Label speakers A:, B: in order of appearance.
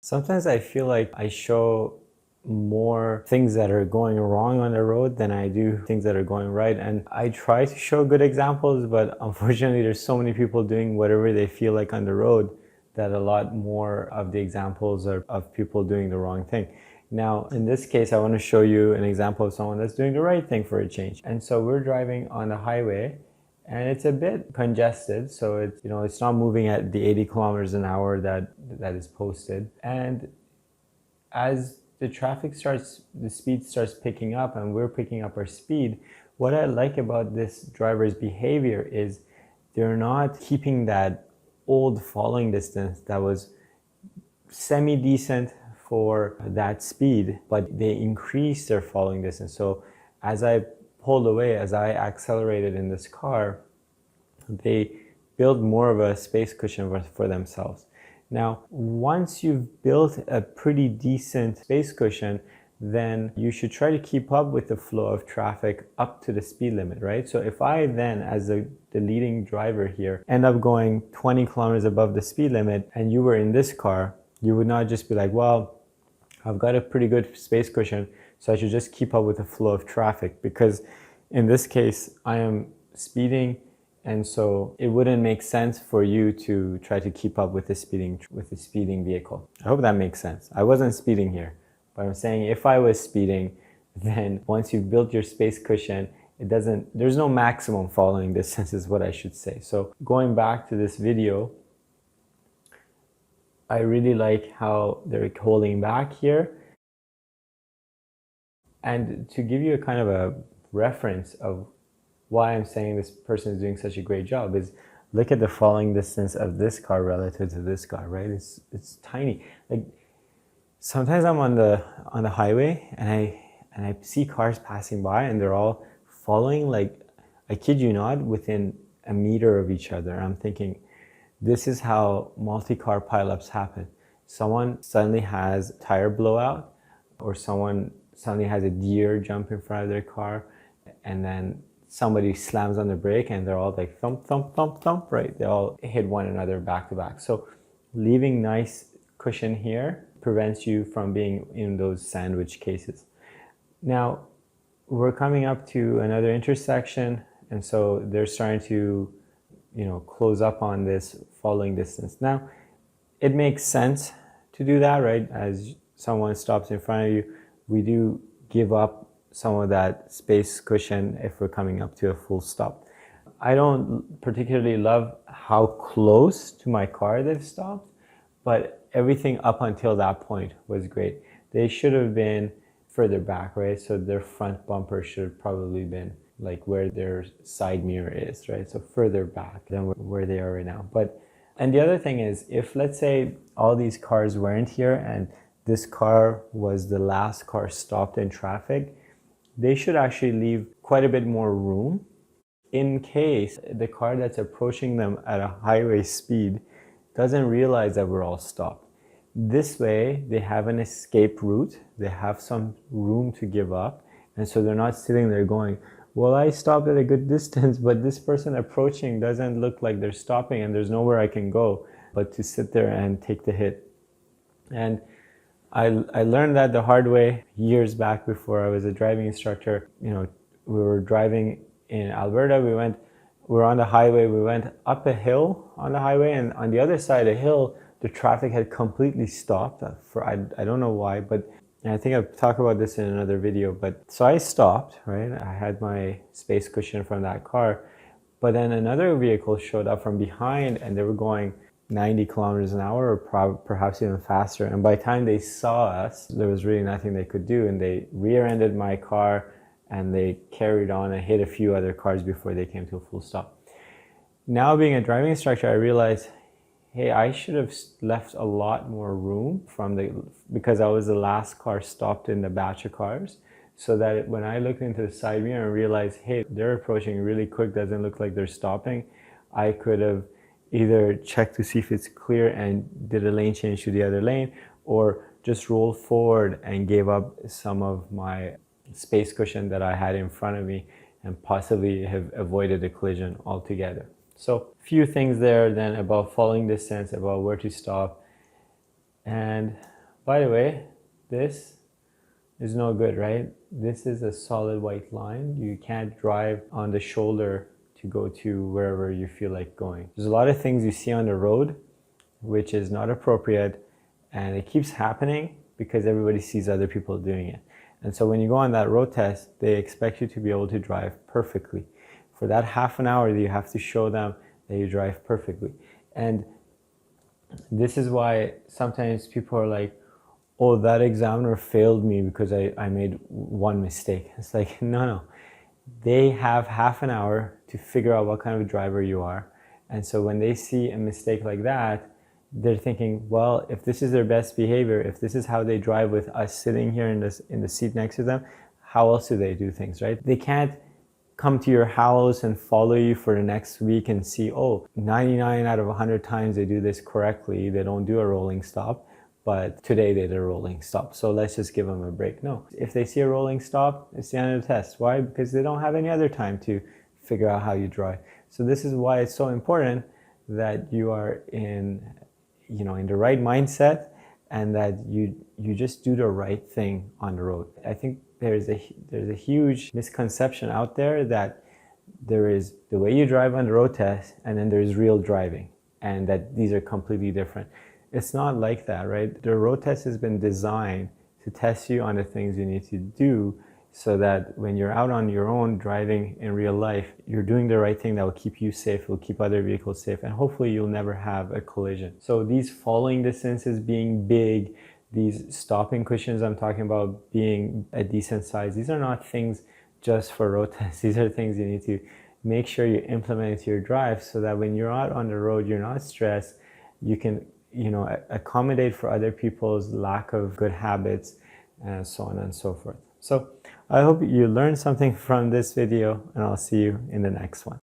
A: Sometimes I feel like I show more things that are going wrong on the road than I do things that are going right. And I try to show good examples, but unfortunately there's so many people doing whatever they feel like on the road that a lot more of the examples are of people doing the wrong thing. Now, in this case, I want to show you an example of someone that's doing the right thing for a change. And so we're driving on the highway and it's a bit congested, so it's not moving at the 80 kilometers an hour that is posted. And as the speed starts picking up and we're picking up our speed, what I like about this driver's behavior is they're not keeping that old following distance that was semi-decent for that speed, but they increase their following distance. So as I pulled away, as I accelerated in this car, they build more of a space cushion for themselves. Now, once you've built a pretty decent space cushion, then you should try to keep up with the flow of traffic up to the speed limit, right? So if I then, as the leading driver here, end up going 20 kilometers above the speed limit and you were in this car, you would not just be like, well, I've got a pretty good space cushion, so I should just keep up with the flow of traffic, because in this case, I am speeding, and so it wouldn't make sense for you to try to keep up with the speeding vehicle. I hope that makes sense. I wasn't speeding here, but I'm saying if I was speeding, then once you've built your space cushion, there's no maximum following distance is what I should say. So going back to this video, I really like how they're holding back here. And to give you a kind of a reference of why I'm saying this person is doing such a great job is look at the following distance of this car relative to this car, right? It's tiny. Like sometimes I'm on the highway and I see cars passing by and they're all following, like, I kid you not, within a meter of each other. I'm thinking, this is how multi-car pileups happen. Someone suddenly has a tire blowout, or someone suddenly has a deer jump in front of their car, and then somebody slams on the brake and they're all like thump, thump, thump, thump, right? They all hit one another back to back. So leaving nice cushion here prevents you from being in those sandwich cases. Now, we're coming up to another intersection, and so they're starting to close up on this following distance. Now, it makes sense to do that, right? As someone stops in front of you, we do give up some of that space cushion if we're coming up to a full stop. I don't particularly love how close to my car they've stopped, but everything up until that point was great. They should have been further back, right? So their front bumper should have probably been like where their side mirror is, right? So further back than where they are right now. And the other thing is, if let's say all these cars weren't here and this car was the last car stopped in traffic, they should actually leave quite a bit more room in case the car that's approaching them at a highway speed doesn't realize that we're all stopped. This way, they have an escape route, they have some room to give up, and so they're not sitting there going, well, I stopped at a good distance, but this person approaching doesn't look like they're stopping and there's nowhere I can go but to sit there and take the hit. And I learned that the hard way years back before I was a driving instructor. We were driving in Alberta, we were on the highway, we went up a hill on the highway, and on the other side of the hill, the traffic had completely stopped I don't know why, but I think I've talked about this in another video, but so I stopped, right? I had my space cushion from that car, but then another vehicle showed up from behind and they were going 90 kilometers an hour or perhaps even faster. And by the time they saw us, there was really nothing they could do, and they rear-ended my car and they carried on and hit a few other cars before they came to a full stop. Now, being a driving instructor, I realized, hey, I should have left a lot more room because I was the last car stopped in the batch of cars, so that when I looked into the side mirror and realized, hey, they're approaching really quick, doesn't look like they're stopping, I could have either checked to see if it's clear and did a lane change to the other lane, or just rolled forward and gave up some of my space cushion that I had in front of me and possibly have avoided a collision altogether. So a few things there then about following distance, about where to stop. And By the way, this is no good, right? This is a solid white line. You can't drive on the shoulder to go to wherever you feel like going. There's a lot of things you see on the road which is not appropriate, and it keeps happening because everybody sees other people doing it. And so when you go on that road test, they expect you to be able to drive perfectly. For that half an hour, you have to show them that you drive perfectly. And this is why sometimes people are like, oh, that examiner failed me because I made one mistake. It's like, no. They have half an hour to figure out what kind of driver you are. And so when they see a mistake like that, they're thinking, well, if this is their best behavior, if this is how they drive with us sitting here in the seat next to them, how else do they do things, right? They can't come to your house and follow you for the next week and see, oh, 99 out of 100 times they do this correctly. They don't do a rolling stop, but today they did a rolling stop. So let's just give them a break. No, if they see a rolling stop, it's the end of the test. Why? Because they don't have any other time to figure out how you drive. So this is why it's so important that you are in the right mindset, and that you just do the right thing on the road. I think there's a huge misconception out there that there is the way you drive on the road test, and then there's real driving, and that these are completely different. It's not like that, right? The road test has been designed to test you on the things you need to do, so that when you're out on your own driving in real life, you're doing the right thing that will keep you safe, will keep other vehicles safe, and hopefully you'll never have a collision. So these following distances being big, these stopping cushions I'm talking about being a decent size, these are not things just for road tests. These are things you need to make sure you implement into your drive, so that when you're out on the road, you're not stressed. You can accommodate for other people's lack of good habits, and so on and so forth. So I hope you learned something from this video, and I'll see you in the next one.